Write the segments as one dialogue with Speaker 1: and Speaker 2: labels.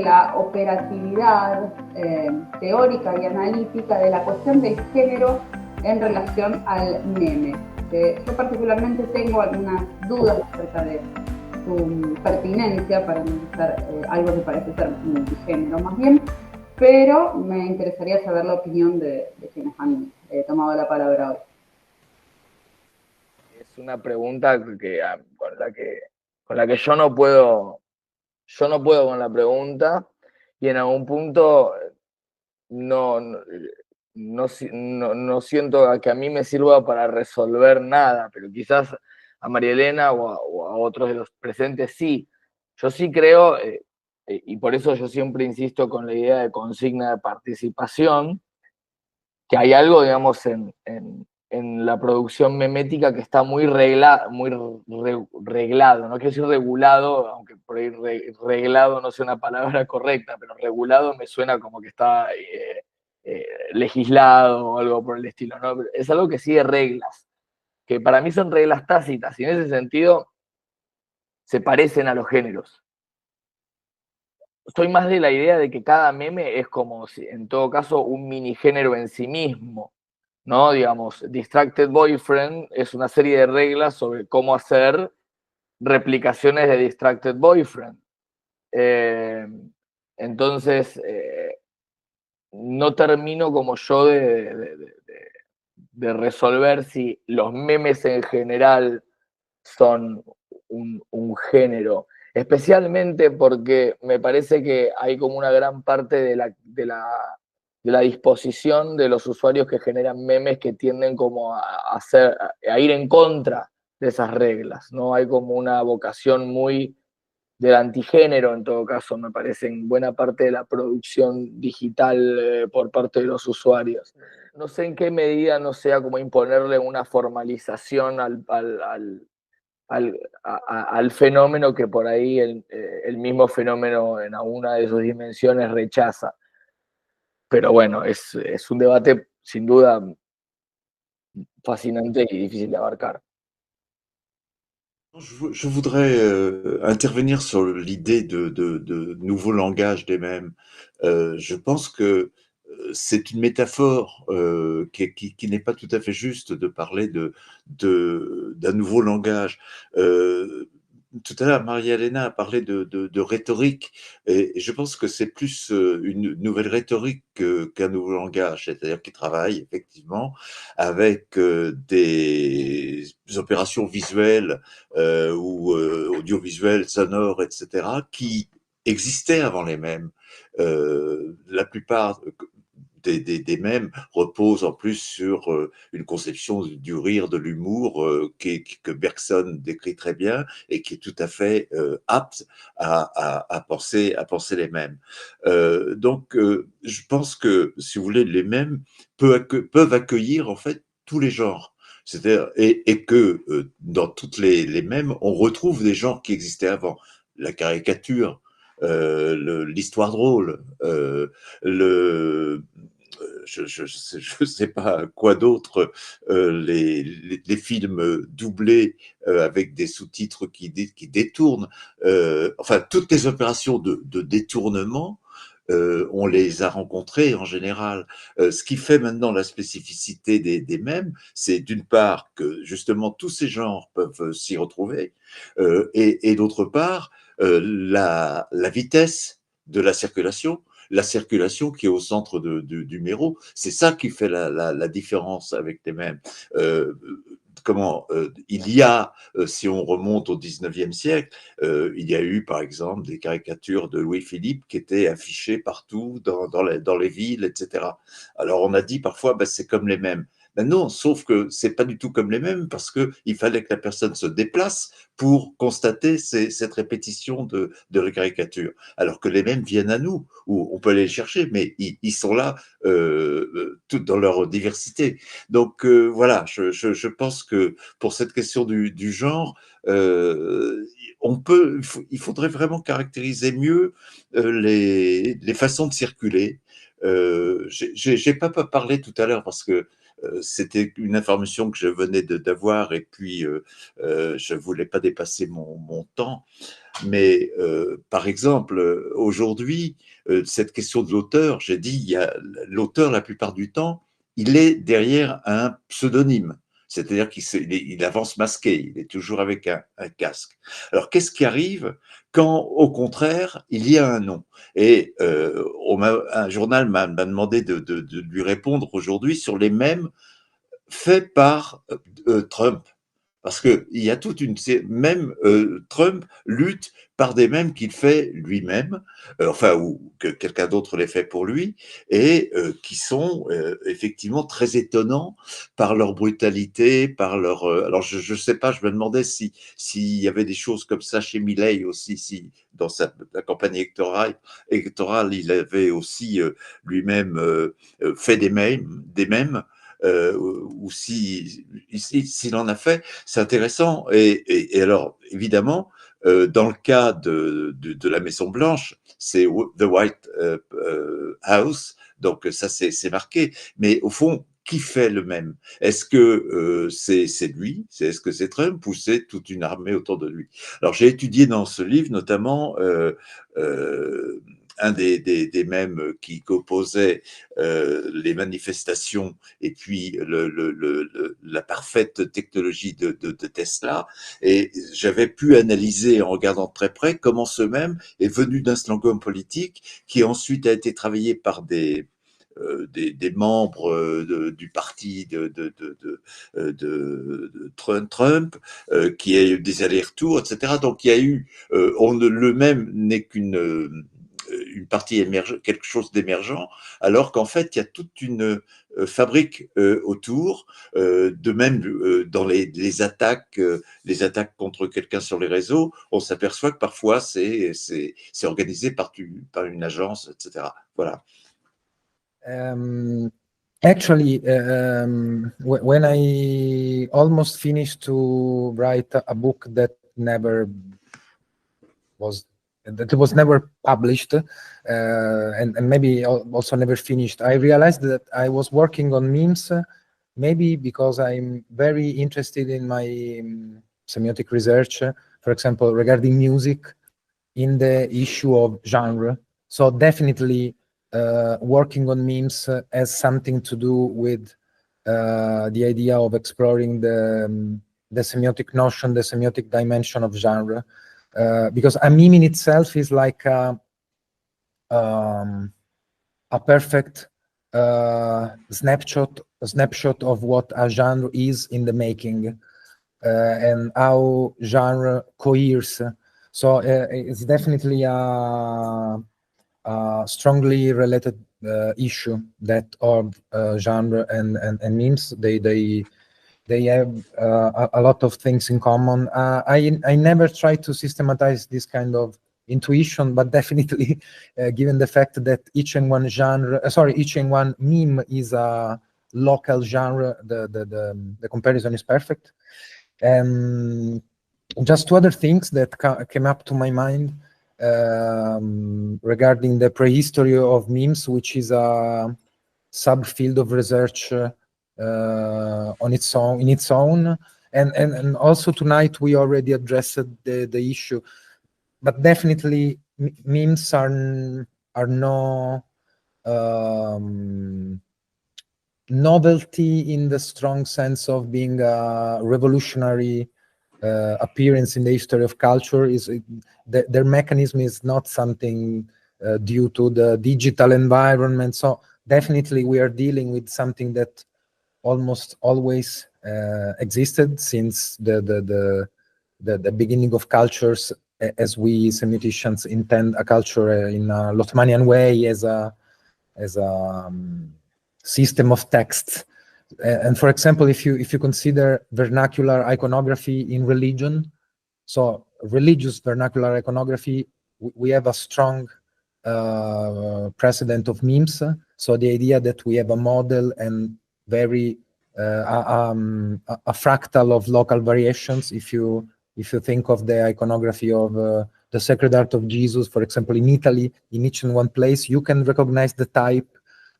Speaker 1: la operatividad teórica y analítica de la cuestión del género en relación al meme. Yo particularmente tengo algunas dudas acerca de su pertinencia para analizar algo que parece ser multigénero más bien, pero me interesaría saber la opinión de quienes han tomado la palabra hoy.
Speaker 2: Es una pregunta con la que yo no puedo con la pregunta, y en algún punto no siento que a mí me sirva para resolver nada, pero quizás a María Elena o a otros de los presentes sí. Yo sí creo, y por eso yo siempre insisto con la idea de consigna de participación, que hay algo, digamos, en la producción memética que está muy reglado, no quiero decir regulado, aunque por ahí reglado no sea una palabra correcta, pero regulado me suena como que está legislado o algo por el estilo, ¿no? Es algo que sigue reglas, que para mí son reglas tácitas, y en ese sentido se parecen a los géneros. Soy más de la idea de que cada meme es como, en todo caso, un mini género en sí mismo, ¿no? Digamos, Distracted Boyfriend es una serie de reglas sobre cómo hacer replicaciones de Distracted Boyfriend. Entonces, no termino como yo de resolver si los memes en general son un género, especialmente porque me parece que hay como una gran parte de la disposición de los usuarios que generan memes que tienden como a ir en contra de esas reglas, ¿no? Hay como una vocación muy del antigénero, en todo caso, me parece, en buena parte de la producción digital por parte de los usuarios. No sé en qué medida no sea como imponerle una formalización al fenómeno que por ahí el mismo fenómeno en alguna de sus dimensiones rechaza. Pero bueno, es un debate sin duda fascinante y difícil de abarcar.
Speaker 3: Je voudrais intervenir sur l'idée de nouveau langage des mèmes. Je pense que c'est une métaphore qui n'est pas tout à fait juste de parler d'un nouveau langage. Tout à l'heure, Maria-Elena a parlé de rhétorique, et je pense que c'est plus une nouvelle rhétorique qu'un nouveau langage, c'est-à-dire qu'il travaille effectivement avec des opérations visuelles ou audiovisuelles, sonores, etc., qui existaient avant les mêmes. La plupart des mèmes reposent en plus sur une conception du rire, de l'humour que Bergson décrit très bien et qui est tout à fait apte à penser les mèmes. Donc, je pense que, si vous voulez, les mèmes peuvent accueillir en fait tous les genres. C'est-à-dire, et que dans toutes les mèmes, on retrouve des genres qui existaient avant. La caricature, l'histoire drôle, je sais pas quoi d'autre, les films doublés avec des sous-titres qui détournent, enfin toutes les opérations de détournement, on les a rencontrées en général. Ce qui fait maintenant la spécificité des mèmes, c'est d'une part que justement tous ces genres peuvent s'y retrouver, et d'autre part la vitesse de la circulation qui est au centre du méro, c'est ça qui fait la différence avec les mèmes. Il y a, si on remonte au 19e siècle, il y a eu par exemple des caricatures de Louis-Philippe qui étaient affichées partout dans les villes, etc. Alors on a dit parfois, ben, c'est comme les mêmes. Ben non, sauf que c'est pas du tout comme les mêmes, parce qu'il fallait que la personne se déplace pour constater cette répétition de la caricature. Alors que les mêmes viennent à nous, où on peut aller les chercher, mais ils sont là tout dans leur diversité. Donc voilà, je pense que pour cette question du genre, il faudrait vraiment caractériser mieux les façons de circuler. J'ai pas parlé tout à l'heure parce que c'était une information que je venais d'avoir et puis je ne voulais pas dépasser mon temps. Mais par exemple, aujourd'hui, cette question de l'auteur, j'ai dit, il y a l'auteur, la plupart du temps, il est derrière un pseudonyme. C'est-à-dire qu'il avance masqué, il est toujours avec un casque. Alors, qu'est-ce qui arrive quand, au contraire, il y a un nom? Et un journal m'a demandé de lui répondre aujourd'hui sur les mèmes faits par Trump. Parce qu'il y a toute une... Même Trump lutte par des mèmes qu'il fait lui-même, enfin, ou que quelqu'un d'autre les fait pour lui, et qui sont effectivement très étonnants par leur brutalité, par leur... alors, je ne sais pas, je me demandais s'il y avait des choses comme ça chez Milei aussi, si dans sa campagne électorale, il avait aussi lui-même fait des mèmes, ou s'il en a fait, c'est intéressant. Et alors, évidemment, dans le cas de la Maison Blanche, c'est The White House, donc ça c'est marqué. Mais au fond, qui fait le même? Est-ce que c'est lui? Est-ce que c'est Trump ou c'est toute une armée autour de lui? Alors, j'ai étudié dans ce livre notamment un des mèmes qui opposait les manifestations et puis la parfaite technologie de Tesla. Et j'avais pu analyser en regardant de très près comment ce mème est venu d'un slogan politique qui ensuite a été travaillé par des membres du parti de Trump, qui a eu des allers-retours, etc. Donc il y a eu, le même n'est qu'une partie émergente, quelque chose d'émergent, alors qu'en fait, il y a toute une fabrique autour, de même dans les attaques contre quelqu'un sur les réseaux, on s'aperçoit que parfois c'est organisé par une agence, etc. Voilà.
Speaker 4: Actually, when I almost finished to write a book that was never published, and maybe also never finished, I realized that I was working on memes, maybe because I'm very interested in my semiotic research, for example, regarding music, in the issue of genre. So definitely working on memes has something to do with the idea of exploring the semiotic notion, the semiotic dimension of genre. Because a meme in itself is like a perfect snapshot of what a genre is in the making, and how genre coheres. So it's definitely a strongly related issue, that of genre and memes. They have a lot of things in common. I never try to systematize this kind of intuition, but definitely, given the fact that each and one meme is a local genre, the comparison is perfect. Just two other things that came up to my mind regarding the prehistory of memes, which is a subfield of research in its own, and also tonight we already addressed the issue, but definitely memes are no novelty in the strong sense of being a revolutionary appearance in the history of culture. Their mechanism is not something due to the digital environment. So definitely we are dealing with something that almost always existed since the beginning of cultures, as we semioticians intend a culture in a Lothmanian way, as a system of texts. And for example, if you consider vernacular iconography in religion, so religious vernacular iconography, we have a strong precedent of memes. So the idea that we have a model and very a fractal of local variations. If you think of the iconography of the Sacred Heart of Jesus, for example, in Italy, in each and one place, you can recognize the type,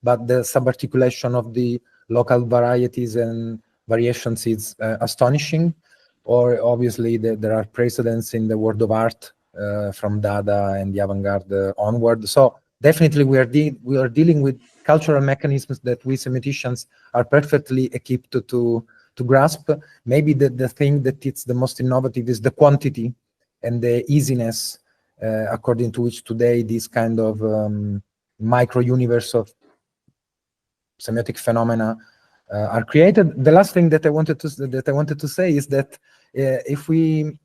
Speaker 4: but the subarticulation of the local varieties and variations is astonishing. Or obviously there are precedents in the world of art from Dada and the avant-garde onward. So definitely we are dealing with cultural mechanisms that we semioticians are perfectly equipped to grasp. Maybe the thing that it's the most innovative is the quantity and the easiness, according to which today this kind of micro universe of semiotic phenomena are created. The last thing that I wanted to say is that if we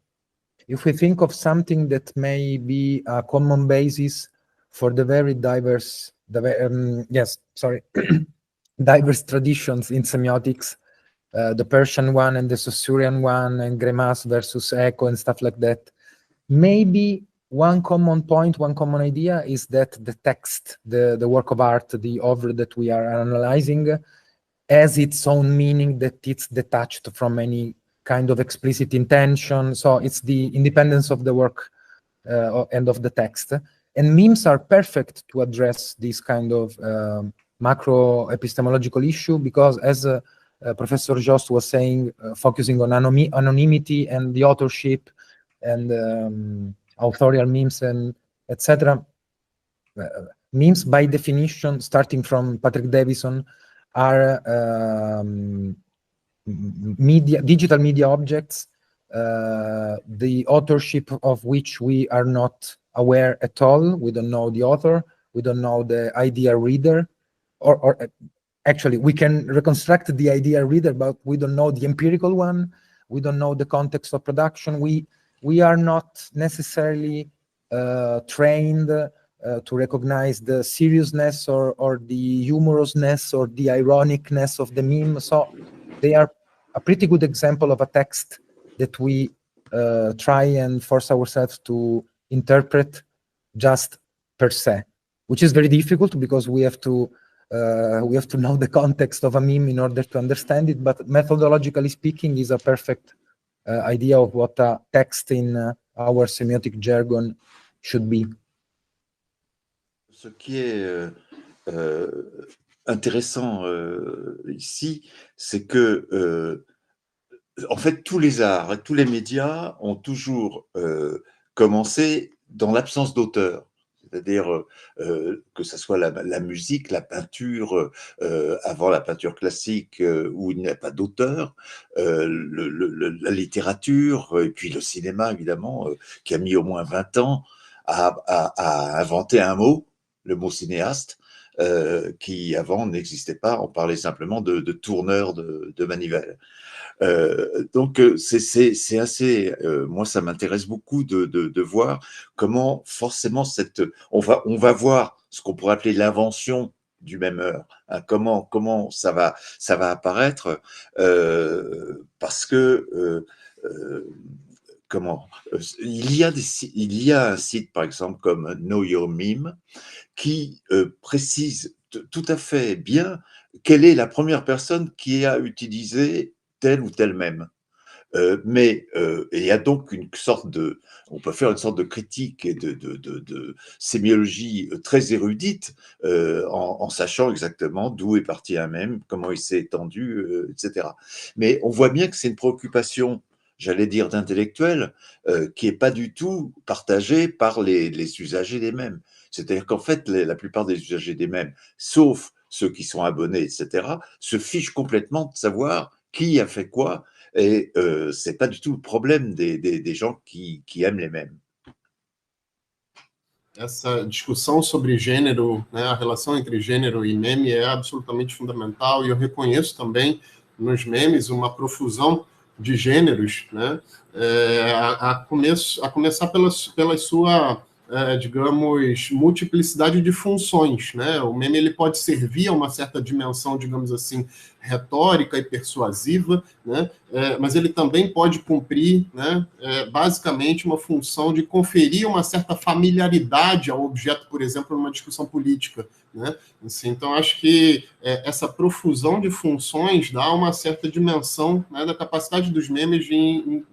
Speaker 4: think of something that may be a common basis for the very diverse, diverse traditions in semiotics, the Persian one and the Saussurean one, and Greimas versus Eco and stuff like that, maybe one common point, one common idea is that the text, the work of art, the oeuvre that we are analyzing has its own meaning, that it's detached from any kind of explicit intention. So it's the independence of the work and of the text. And memes are perfect to address this kind of macro epistemological issue, because as Professor Jost was saying, focusing on anonymity and the authorship and authorial memes and etc. Memes, by definition, starting from Patrick Davison, are digital media objects, the authorship of which we are not aware at all. We don't know the author, we don't know the idea reader, or actually we can reconstruct the idea reader, but we don't know the empirical one, we don't know the context of production. We are not necessarily trained to recognize the seriousness or the humorousness or the ironicness of the meme. So they are a pretty good example of a text that we try and force ourselves to interpret just per se, which is very difficult because we have to know the context of a meme in order to understand it. But methodologically speaking, is a perfect idea of what a text in our semiotic jargon should be.
Speaker 3: Ce qui est intéressant ici, c'est que en fait, tous les arts et tous les médias ont toujours commencé dans l'absence d'auteur. C'est-à-dire que ce soit la musique, la peinture, avant la peinture classique où il n'y a pas d'auteur, la littérature, et puis le cinéma, évidemment, qui a mis au moins 20 ans à inventer un mot, le mot cinéaste, qui avant n'existait pas. On parlait simplement de tourneur de manivelle. Donc c'est assez, moi ça m'intéresse beaucoup de voir comment forcément on va voir ce qu'on pourrait appeler l'invention du même heure, hein, comment ça va apparaître, parce que il y a un site par exemple comme Know Your Meme qui précise tout à fait bien quelle est la première personne qui a utilisé tel ou tel mème. Mais il y a donc on peut faire une sorte de critique et de sémiologie très érudite en sachant exactement d'où est parti un mème, comment il s'est étendu, etc. Mais on voit bien que c'est une préoccupation, j'allais dire d'intellectuels, qui n'est pas du tout partagée par les usagers des mèmes. C'est-à-dire qu'en fait, la plupart des usagers des mèmes, sauf ceux qui sont abonnés, etc., se fichent complètement de savoir qui a fait quoi, et c'est pas du tout le problème des gens qui aiment les mèmes.
Speaker 5: Essa discussão sobre gênero, né, a relação entre gênero e meme é absolutamente fundamental, e eu reconheço também nos memes uma profusão de gêneros, né, a começar pela sua, digamos, multiplicidade de funções, né? O meme ele pode servir a uma certa dimensão, digamos assim, retórica e persuasiva, né? Mas ele também pode cumprir, né, basicamente uma função de conferir uma certa familiaridade ao objeto, por exemplo, numa discussão política, né? Assim, então, acho que essa profusão de funções dá uma certa dimensão, né, da capacidade dos memes de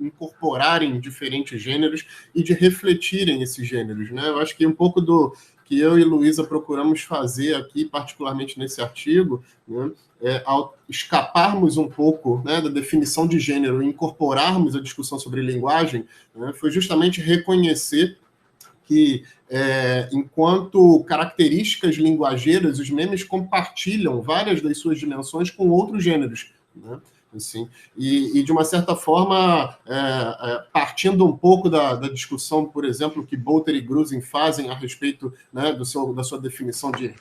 Speaker 5: incorporarem diferentes gêneros e de refletirem esses gêneros, né? Eu acho que um pouco que eu e Luísa procuramos fazer aqui, particularmente nesse artigo, né, ao escaparmos um pouco, né, da definição de gênero e incorporarmos a discussão sobre linguagem, né, foi justamente reconhecer que, enquanto características linguageiras, os memes compartilham várias das suas dimensões com outros gêneros, né? Assim, e de uma certa forma, partindo um pouco da discussão, por exemplo, que Bolter e Grusin fazem a respeito, né, da sua definição de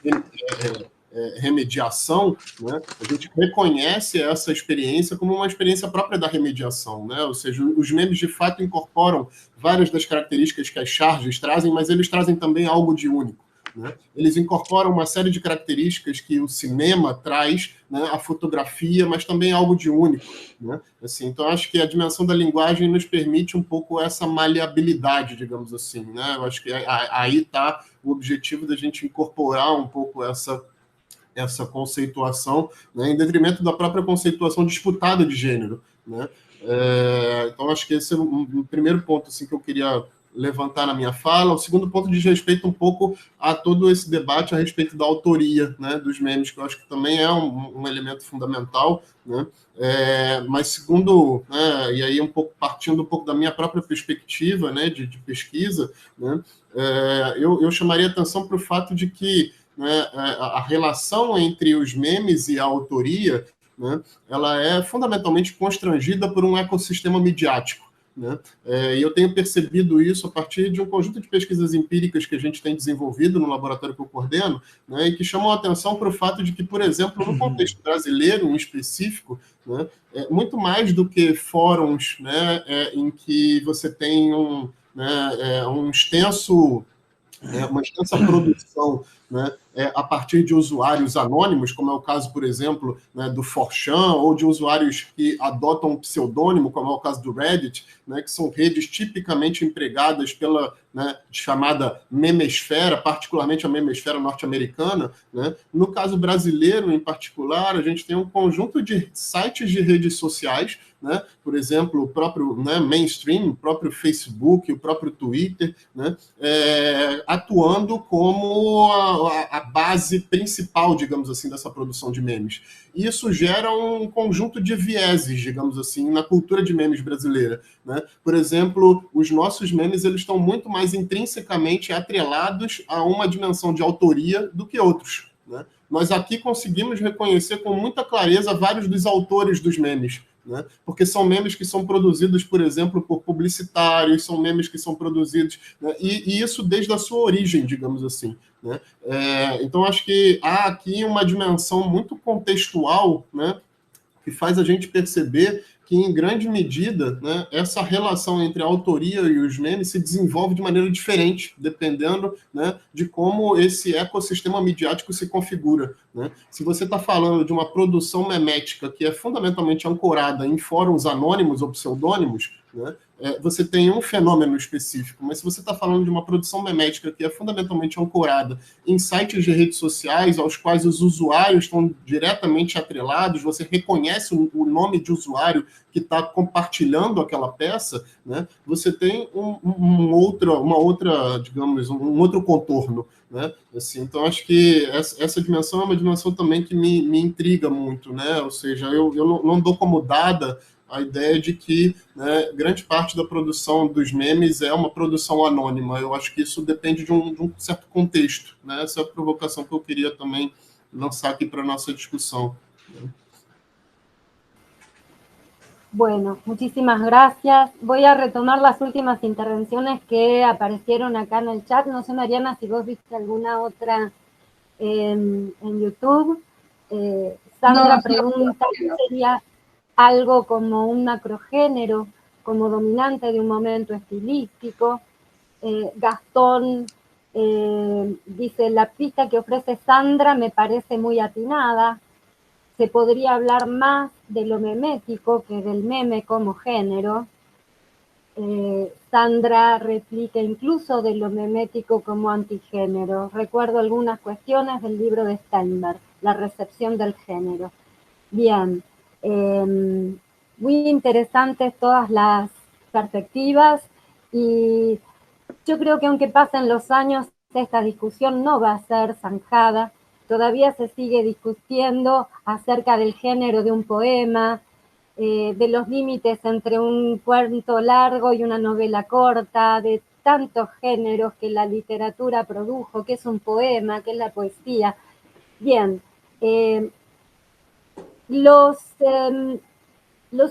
Speaker 5: remediação, né, a gente reconhece essa experiência como uma experiência própria da remediação, né? Ou seja, os memes de fato incorporam várias das características que as charges trazem, mas eles trazem também algo de único, né? Eles incorporam uma série de características que o cinema traz, né, a fotografia, mas também algo de único, né? Assim, então, acho que a dimensão da linguagem nos permite um pouco essa maleabilidade, digamos assim, né? Eu acho que aí está o objetivo da gente incorporar um pouco essa conceituação, né, em detrimento da própria conceituação disputada de gênero, né? Então, acho que esse é um primeiro ponto assim, que eu queria levantar na minha fala. O segundo ponto diz respeito um pouco a todo esse debate a respeito da autoria, né, dos memes, que eu acho que também é um elemento fundamental, né? Mas segundo, né, e aí partindo um pouco da minha própria perspectiva, né, de pesquisa, né, eu chamaria atenção para o fato de que, né, a relação entre os memes e a autoria, né, ela é fundamentalmente constrangida por um ecossistema midiático, né? E eu tenho percebido isso a partir de um conjunto de pesquisas empíricas que a gente tem desenvolvido no laboratório que eu coordeno, né, e que chamam a atenção para o fato de que, por exemplo, no contexto brasileiro em específico, né, muito mais do que fóruns, né, em que você tem uma extensa produção, né, a partir de usuários anônimos, como é o caso, por exemplo, né, do 4chan, ou de usuários que adotam um pseudônimo, como é o caso do Reddit, né, que são redes tipicamente empregadas pela, né, chamada memesfera, particularmente a memesfera norte-americana, né. No caso brasileiro, em particular, a gente tem um conjunto de sites de redes sociais, né, por exemplo, o próprio, né, mainstream, o próprio Facebook, o próprio Twitter, né, atuando como a base principal, digamos assim, dessa produção de memes. E isso gera um conjunto de vieses, digamos assim, na cultura de memes brasileira, né? Por exemplo, os nossos memes eles estão muito mais intrinsecamente atrelados a uma dimensão de autoria do que outros, né? Nós aqui conseguimos reconhecer com muita clareza vários dos autores dos memes, né? Porque são memes que são produzidos, por exemplo, por publicitários, são memes que são produzidos, né, e isso desde a sua origem, digamos assim, né? Então, acho que há aqui uma dimensão muito contextual, né, que faz a gente perceber que, em grande medida, né, essa relação entre a autoria e os memes se desenvolve de maneira diferente, dependendo, né, de como esse ecossistema midiático se configura, né? Se você está falando de uma produção memética que é fundamentalmente ancorada em fóruns anônimos ou pseudônimos, né, você tem um fenômeno específico, mas se você está falando de uma produção memética que é fundamentalmente ancorada em sites de redes sociais, aos quais os usuários estão diretamente atrelados, você reconhece o nome de usuário que está compartilhando aquela peça, né, você tem uma outra, digamos, um outro contorno, né? Assim, então, acho que essa dimensão é uma dimensão também que me intriga muito, né? Ou seja, eu não dou como dada a ideia de que, né, grande parte da produção dos memes é uma produção anônima. Eu acho que isso depende de um certo contexto, né? Essa é a provocação que eu queria também lançar aqui para a nossa discussão.
Speaker 6: Bueno, muchísimas gracias. Voy a retomar las últimas intervenciones que aparecieron acá en el chat. No sé, Mariana, si vos viste alguna otra en YouTube. Sandra pregunta, ¿sería algo como un macrogénero, como dominante de un momento estilístico? Gastón dice, la pista que ofrece Sandra me parece muy atinada. Se podría hablar más de lo memético que del meme como género. Sandra replica incluso de lo memético como antigénero. Recuerdo algunas cuestiones del libro de Steinberg, La recepción del género. Bien, muy interesantes todas las perspectivas, y yo creo que aunque pasen los años, esta discusión no va a ser zanjada. Todavía se sigue discutiendo acerca del género de un poema, de los límites entre un cuento largo y una novela corta, de tantos géneros que la literatura produjo, que es un poema, que es la poesía. Bien, los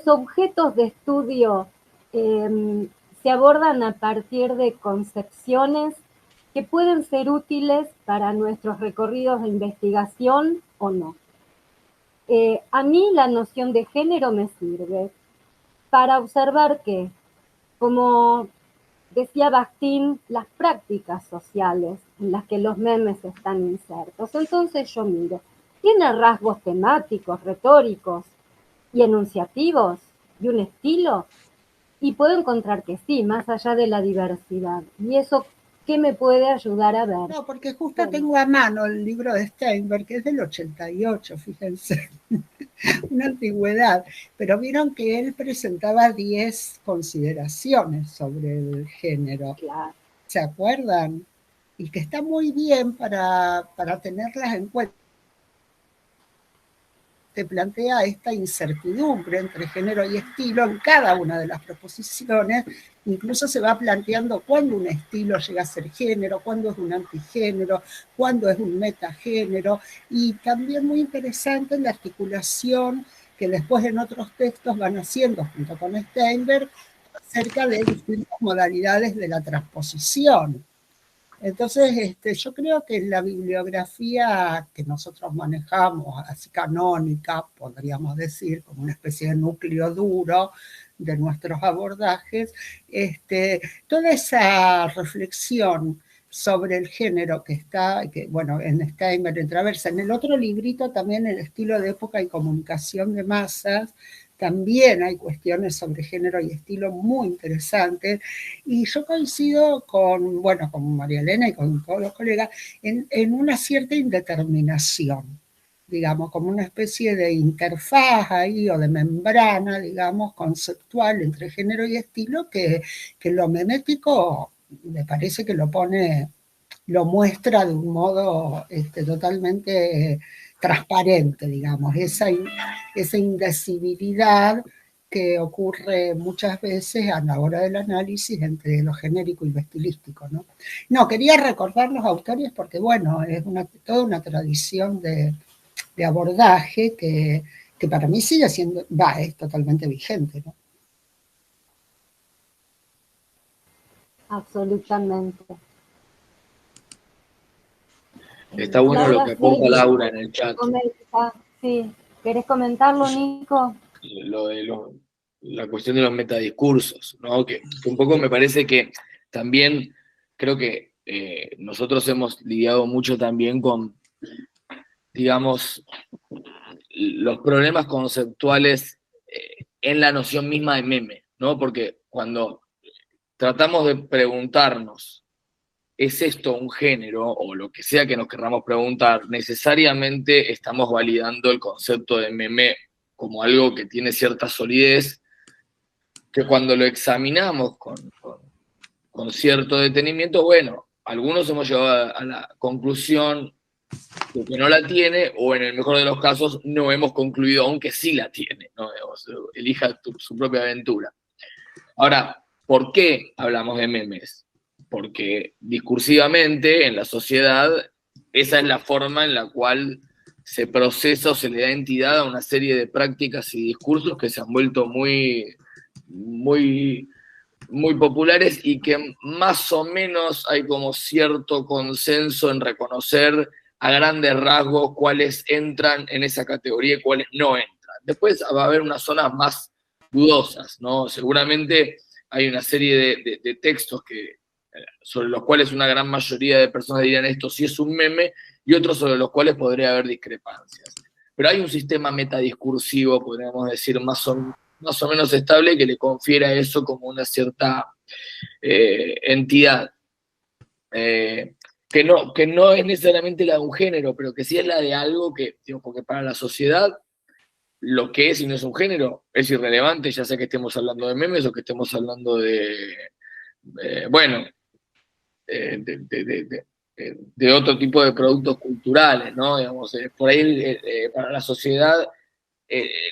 Speaker 6: objetos de estudio se abordan a partir de concepciones que pueden ser útiles para nuestros recorridos de investigación o no. A mí la noción de género me sirve para observar que, como decía Bakhtin, las prácticas sociales en las que los memes están insertos. Entonces yo miro, ¿tiene rasgos temáticos, retóricos y enunciativos y un estilo? Y puedo encontrar que sí, más allá de la diversidad. ¿Y eso qué me puede ayudar a ver?
Speaker 7: No, porque justo tengo a mano el libro de Steinberg, que es del 88, fíjense, una antigüedad, pero vieron que él presentaba 10 consideraciones sobre el género.
Speaker 6: Claro.
Speaker 7: ¿Se acuerdan? Y que está muy bien para tenerlas en cuenta. Te plantea esta incertidumbre entre género y estilo en cada una de las proposiciones. Incluso se va planteando cuándo un estilo llega a ser género, cuándo es un antigénero, cuándo es un metagénero, y también muy interesante la articulación que después en otros textos van haciendo junto con Steinberg acerca de distintas modalidades de la transposición. Entonces, yo creo que la bibliografía que nosotros manejamos, así canónica, podríamos decir, como una especie de núcleo duro de nuestros abordajes, toda esa reflexión sobre el género que está, bueno, en Steinberg, en Traversa, en el otro librito también, El estilo de época y comunicación de masas, también hay cuestiones sobre género y estilo muy interesantes, y yo coincido con María Elena y con todos los colegas en una cierta indeterminación, digamos, como una especie de interfaz ahí, o de membrana, digamos, conceptual entre género y estilo, que lo memético me parece que lo muestra de un modo totalmente transparente, digamos, esa indecibilidad que ocurre muchas veces a la hora del análisis entre lo genérico y lo estilístico, ¿no? No, quería recordar los autores porque, bueno, es toda una tradición de abordaje que para mí sigue siendo, es totalmente vigente, ¿no?
Speaker 6: Absolutamente.
Speaker 2: Está bueno lo que aporta Laura en el chat.
Speaker 6: Sí, ¿querés comentarlo, Nico?
Speaker 2: Lo de la cuestión de los metadiscursos, ¿no? Que un poco me parece que también creo que nosotros hemos lidiado mucho también con, digamos, los problemas conceptuales en la noción misma de meme, ¿no? Porque cuando tratamos de preguntarnos, ¿es esto un género? O lo que sea que nos querramos preguntar, necesariamente estamos validando el concepto de meme como algo que tiene cierta solidez, que cuando lo examinamos con cierto detenimiento, bueno, algunos hemos llegado a la conclusión de que no la tiene, o en el mejor de los casos no hemos concluido aún que sí la tiene, ¿no? Elija su propia aventura. Ahora, ¿por qué hablamos de memes? Porque discursivamente en la sociedad esa es la forma en la cual se procesa o se le da entidad a una serie de prácticas y discursos que se han vuelto muy, muy, muy populares y que más o menos hay como cierto consenso en reconocer a grandes rasgos cuáles entran en esa categoría y cuáles no entran. Después va a haber unas zonas más dudosas, ¿no? Seguramente hay una serie de textos sobre los cuales una gran mayoría de personas dirían esto sí es un meme, y otros sobre los cuales podría haber discrepancias. Pero hay un sistema metadiscursivo, podríamos decir, más o menos estable, que le confiere a eso como una cierta entidad. Que no es necesariamente la de un género, pero que sí es la de algo que, digo, porque para la sociedad lo que es y no es un género es irrelevante, ya sea que estemos hablando de memes o que estemos hablando de de otro tipo de productos culturales, ¿no? Digamos, por ahí para la sociedad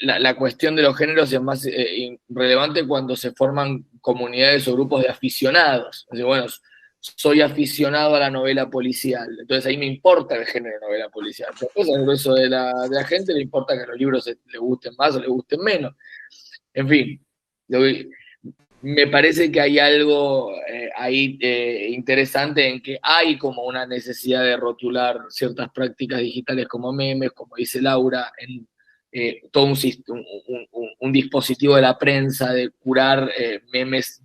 Speaker 2: la cuestión de los géneros es más relevante cuando se forman comunidades o grupos de aficionados. Así, bueno, soy aficionado a la novela policial, entonces ahí me importa el género de novela policial. Después al grueso de la gente le importa que los libros le gusten más o le gusten menos. En fin, me parece que hay algo ahí interesante en que hay como una necesidad de rotular ciertas prácticas digitales como memes, como dice Laura, en todo un dispositivo de la prensa de curar memes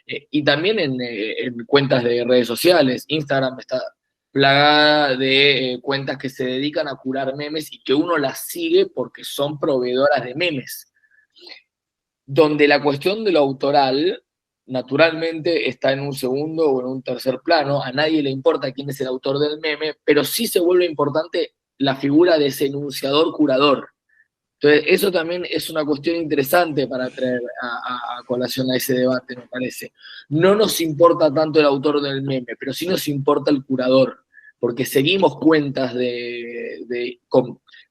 Speaker 2: y también en cuentas de redes sociales. Instagram está plagada de cuentas que se dedican a curar memes y que uno las sigue porque son proveedoras de memes, donde la cuestión de lo autoral naturalmente está en un segundo o en un tercer plano, a nadie le importa quién es el autor del meme, pero sí se vuelve importante la figura de ese enunciador curador. Entonces, eso también es una cuestión interesante para traer a colación a ese debate, me parece. No nos importa tanto el autor del meme, pero sí nos importa el curador, porque seguimos cuentas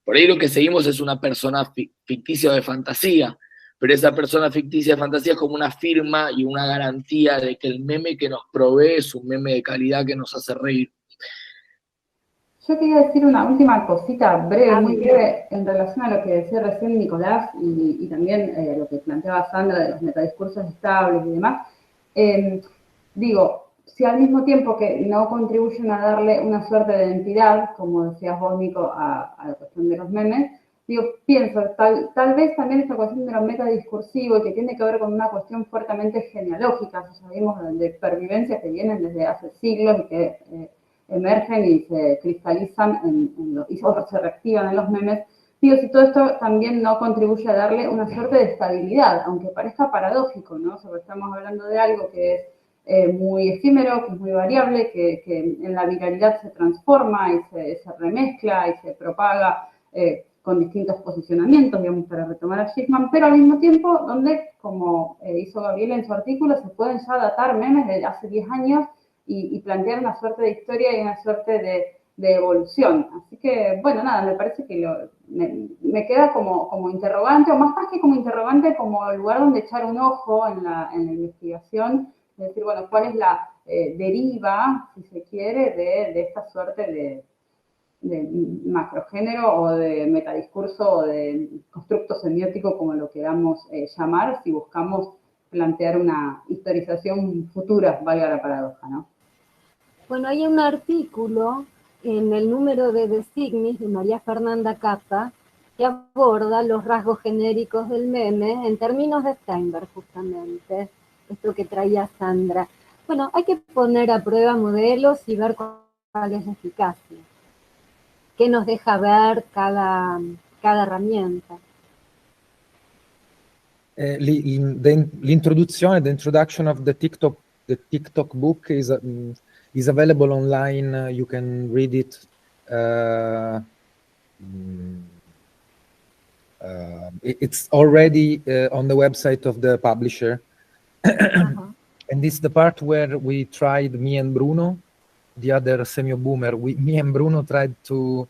Speaker 2: por ahí lo que seguimos es una persona ficticia o de fantasía, pero esa persona ficticia de fantasía es como una firma y una garantía de que el meme que nos provee es un meme de calidad que nos hace reír.
Speaker 1: Yo quería decir una última cosita breve, muy breve, en relación a lo que decía recién Nicolás y también lo que planteaba Sandra de los metadiscursos estables y demás. Digo, si al mismo tiempo que no contribuyen a darle una suerte de identidad, como decías vos, Nico, a la cuestión de los memes, digo, pienso, tal vez también esta cuestión de lo metadiscursivo y que tiene que ver con una cuestión fuertemente genealógica, ya sabemos, de pervivencias que vienen desde hace siglos y que emergen y se cristalizan y se reactivan en los memes. Digo, si todo esto también no contribuye a darle una suerte de estabilidad, aunque parezca paradójico, ¿no? O sea, estamos hablando de algo que es muy efímero, que es muy variable, que en la viralidad se transforma y se remezcla y se propaga con distintos posicionamientos, digamos, para retomar a Schiffman, pero al mismo tiempo donde, como hizo Gabriela en su artículo, se pueden ya datar memes de hace 10 años y plantear una suerte de historia y una suerte de evolución. Así que, bueno, nada, me parece que me queda como interrogante, o más que como interrogante, como lugar donde echar un ojo en la investigación, es decir, bueno, cuál es la deriva, si se quiere, de esta suerte de macrogénero o de metadiscurso o de constructo semiótico, como lo queramos llamar, si buscamos plantear una historización futura, valga la paradoja, ¿no?
Speaker 6: Bueno, hay un artículo en el número de The Signis de María Fernanda Capa que aborda los rasgos genéricos del meme en términos de Steinberg, justamente, esto que traía Sandra. Bueno, hay que poner a prueba modelos y ver cuál es la eficacia, qué nos deja ver cada herramienta.
Speaker 4: L'introduzione, the introduction of the TikTok book is available online. You can read it. It's already on the website of the publisher. And this is the part where we tried, me and Bruno, the other semio-boomer, me and Bruno tried to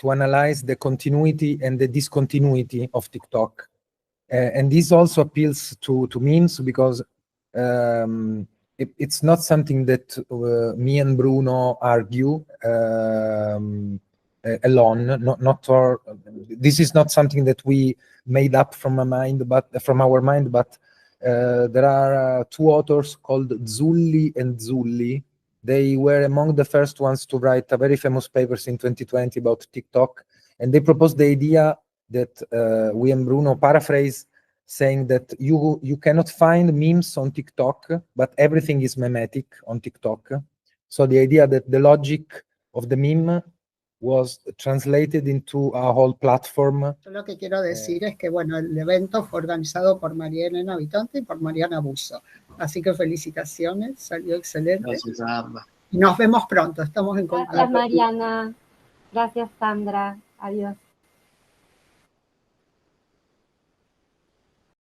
Speaker 4: analyze the continuity and the discontinuity of TikTok. And this also appeals to memes because it's not something that me and Bruno argue alone. This is not something that we made up from our mind, but there are two authors called Zulli and Zulli. They were among the first ones to write a very famous papers in 2020 about TikTok, and they proposed the idea that we and Bruno paraphrase, saying that you cannot find memes on TikTok, but everything is memetic on TikTok. So the idea that the logic of the meme was translated into a whole platform.
Speaker 7: Yo lo que quiero decir es que, bueno, el evento fue organizado por María Elena Vitonte y por Mariana Busso. Así que felicitaciones, salió excelente.
Speaker 2: Gracias, Sandra.
Speaker 7: Y nos vemos pronto, estamos en contacto.
Speaker 6: Gracias, Mariana. Gracias, Sandra. Adiós.